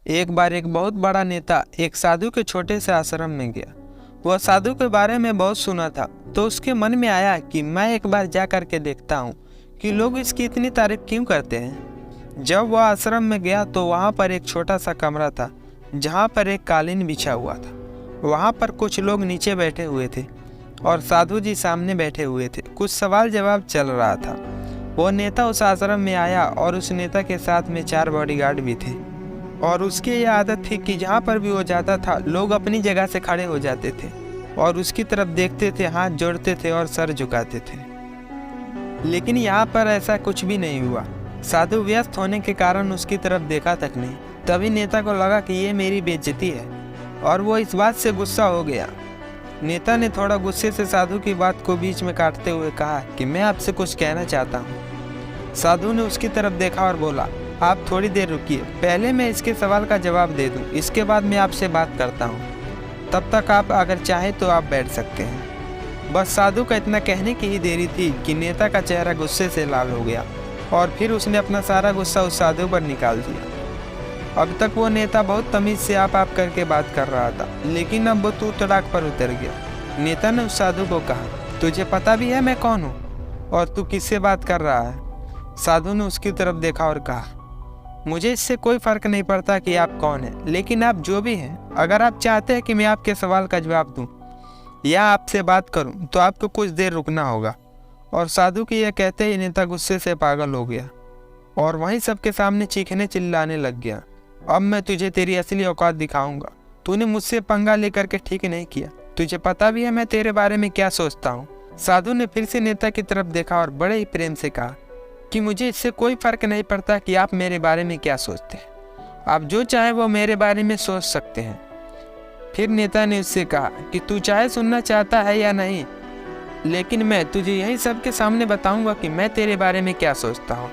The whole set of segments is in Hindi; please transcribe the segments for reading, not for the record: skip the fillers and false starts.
एक बार एक बहुत बड़ा नेता एक साधु के छोटे से आश्रम में गया। वह साधु के बारे में बहुत सुना था, तो उसके मन में आया कि मैं एक बार जा कर के देखता हूँ कि लोग इसकी इतनी तारीफ क्यों करते हैं। जब वह आश्रम में गया तो वहाँ पर एक छोटा सा कमरा था जहाँ पर एक कालीन बिछा हुआ था। वहाँ पर कुछ लोग नीचे बैठे हुए थे और साधु जी सामने बैठे हुए थे। कुछ सवाल जवाब चल रहा था। वो नेता उस आश्रम में आया और उस नेता के साथ में 4 बॉडीगार्ड भी थे और उसकी यह आदत थी कि जहाँ पर भी वो जाता था लोग अपनी जगह से खड़े हो जाते थे और उसकी तरफ देखते थे, हाथ जोड़ते थे और सर झुकाते थे। लेकिन यहाँ पर ऐसा कुछ भी नहीं हुआ। साधु व्यस्त होने के कारण उसकी तरफ देखा तक नहीं। तभी नेता को लगा कि ये मेरी बेइज्जती है और वो इस बात से गुस्सा हो गया। नेता ने थोड़ा गुस्से से साधु की बात को बीच में काटते हुए कहा कि मैं आपसे कुछ कहना चाहता हूँ। साधु ने उसकी तरफ देखा और बोला, आप थोड़ी देर रुकिए, पहले मैं इसके सवाल का जवाब दे दूं, इसके बाद मैं आपसे बात करता हूं। तब तक आप अगर चाहें तो आप बैठ सकते हैं। बस साधु का इतना कहने की ही देरी थी कि नेता का चेहरा गुस्से से लाल हो गया और फिर उसने अपना सारा गुस्सा उस साधु पर निकाल दिया। अब तक वो नेता बहुत तमीज़ से आप करके बात कर रहा था, लेकिन अब वो तू तड़ाक पर उतर गया। नेता ने उस साधु को कहा, तुझे पता भी है मैं कौन हूँ और तू किससे बात कर रहा है? साधु ने उसकी तरफ देखा और कहा, मुझे इससे कोई फ़र्क नहीं पड़ता कि आप कौन हैं, लेकिन आप जो भी हैं, अगर आप चाहते हैं कि मैं आपके सवाल का जवाब दूं या आपसे बात करूं, तो आपको कुछ देर रुकना होगा। और साधु के यह कहते ही नेता गुस्से से पागल हो गया और वहीं सबके सामने चीखने चिल्लाने लग गया, अब मैं तुझे तेरी असली औकात दिखाऊंगा। तूने मुझसे पंगा लेकर के ठीक नहीं किया, तुझे पता भी है मैं तेरे बारे में क्या सोचता हूँ। साधु ने फिर से नेता की तरफ देखा और बड़े ही प्रेम से कहा कि मुझे इससे कोई फ़र्क नहीं पड़ता कि आप मेरे बारे में क्या सोचते हैं, आप जो चाहे वो मेरे बारे में सोच सकते हैं। फिर नेता ने उससे कहा कि तू चाहे सुनना चाहता है या नहीं, लेकिन मैं तुझे यही सबके सामने बताऊंगा कि मैं तेरे बारे में क्या सोचता हूँ।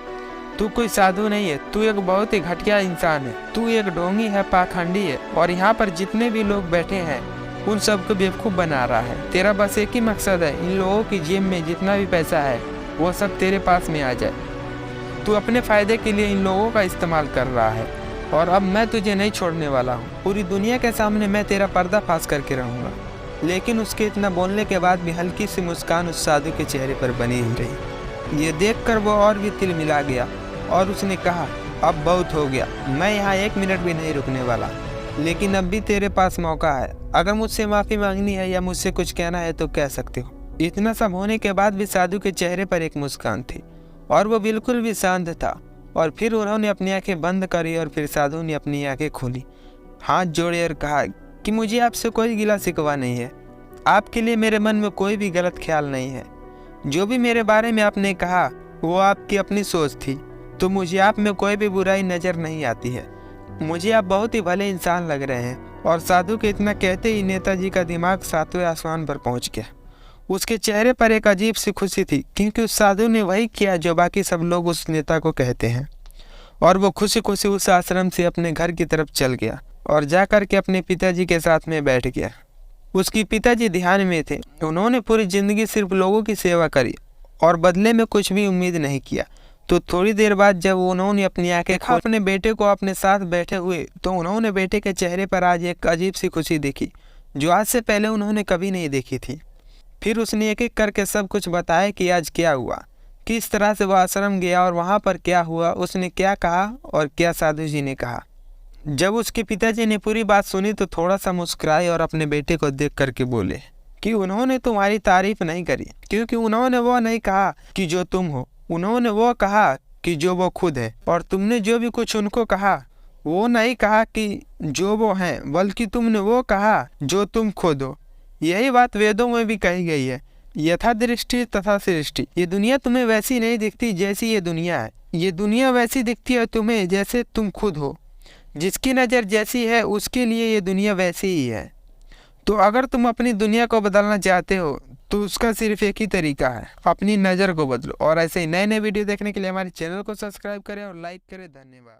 तू कोई साधु नहीं है, तू एक बहुत ही घटिया इंसान है, तू एक ढोंगी है, पाखंडी है और यहाँ पर जितने भी लोग बैठे हैं उन सबको बेवकूफ़ बना रहा है। तेरा बस एक ही मकसद है, इन लोगों की जेब में जितना भी पैसा है वो सब तेरे पास में आ जाए। तू अपने फ़ायदे के लिए इन लोगों का इस्तेमाल कर रहा है और अब मैं तुझे नहीं छोड़ने वाला हूँ। पूरी दुनिया के सामने मैं तेरा पर्दाफाश करके रहूँगा। लेकिन उसके इतना बोलने के बाद भी हल्की सी मुस्कान उस साधु के चेहरे पर बनी ही रही। ये देखकर वो और भी तिल मिला गया और उसने कहा, अब बहुत हो गया, मैं यहाँ 1 मिनट भी नहीं रुकने वाला, लेकिन अब भी तेरे पास मौका है। अगर मुझसे माफ़ी मांगनी है या मुझसे कुछ कहना है तो कह सकते हो। इतना सब होने के बाद भी साधु के चेहरे पर एक मुस्कान थी और वो बिल्कुल भी शांत था। और फिर उन्होंने अपनी आंखें बंद करी और फिर साधु ने अपनी आंखें खोली, हाथ जोड़े और कहा कि मुझे आपसे कोई गिला शिकवा नहीं है, आपके लिए मेरे मन में कोई भी गलत ख्याल नहीं है। जो भी मेरे बारे में आपने कहा वो आपकी अपनी सोच थी, तो मुझे आप में कोई भी बुराई नज़र नहीं आती है। मुझे आप बहुत ही भले इंसान लग रहे हैं। और साधु के इतना कहते ही नेताजी का दिमाग 7वें आसमान पर पहुँच गया। उसके चेहरे पर एक अजीब सी खुशी थी, क्योंकि उस साधु ने वही किया जो बाकी सब लोग उस नेता को कहते हैं। और वो खुशी खुशी उस आश्रम से अपने घर की तरफ चल गया और जा कर के अपने पिताजी के साथ में बैठ गया। उसके पिताजी ध्यान में थे। उन्होंने पूरी ज़िंदगी सिर्फ लोगों की सेवा करी और बदले में कुछ भी उम्मीद नहीं किया। तो थोड़ी देर बाद जब उन्होंने अपनी आंखें खोली अपने बेटे को अपने साथ बैठे हुए, तो उन्होंने बेटे के चेहरे पर आज एक अजीब सी खुशी देखी जो आज से पहले उन्होंने कभी नहीं देखी थी। फिर उसने एक एक करके सब कुछ बताया कि आज क्या हुआ, किस तरह से वह आश्रम गया और वहाँ पर क्या हुआ, उसने क्या कहा और क्या साधु जी ने कहा। जब उसके पिताजी ने पूरी बात सुनी तो थोड़ा सा मुस्कुराए और अपने बेटे को देख करके बोले कि उन्होंने तुम्हारी तारीफ नहीं करी, क्योंकि उन्होंने वो नहीं कहा कि जो तुम हो, उन्होंने वो कहा कि जो वो खुद है। और तुमने जो भी कुछ उनको कहा वो नहीं कहा कि जो वो हैं, बल्कि तुमने वो कहा जो तुम खुद हो। यही बात वेदों में भी कही गई है, यथा दृष्टि तथा सृष्टि। ये दुनिया तुम्हें वैसी नहीं दिखती जैसी ये दुनिया है, ये दुनिया वैसी दिखती है तुम्हें जैसे तुम खुद हो। जिसकी नज़र जैसी है उसके लिए ये दुनिया वैसी ही है। तो अगर तुम अपनी दुनिया को बदलना चाहते हो तो उसका सिर्फ एक ही तरीका है, अपनी नज़र को बदलो। और ऐसे ही नए नए वीडियो देखने के लिए हमारे चैनल को सब्सक्राइब करें और लाइक करें। धन्यवाद।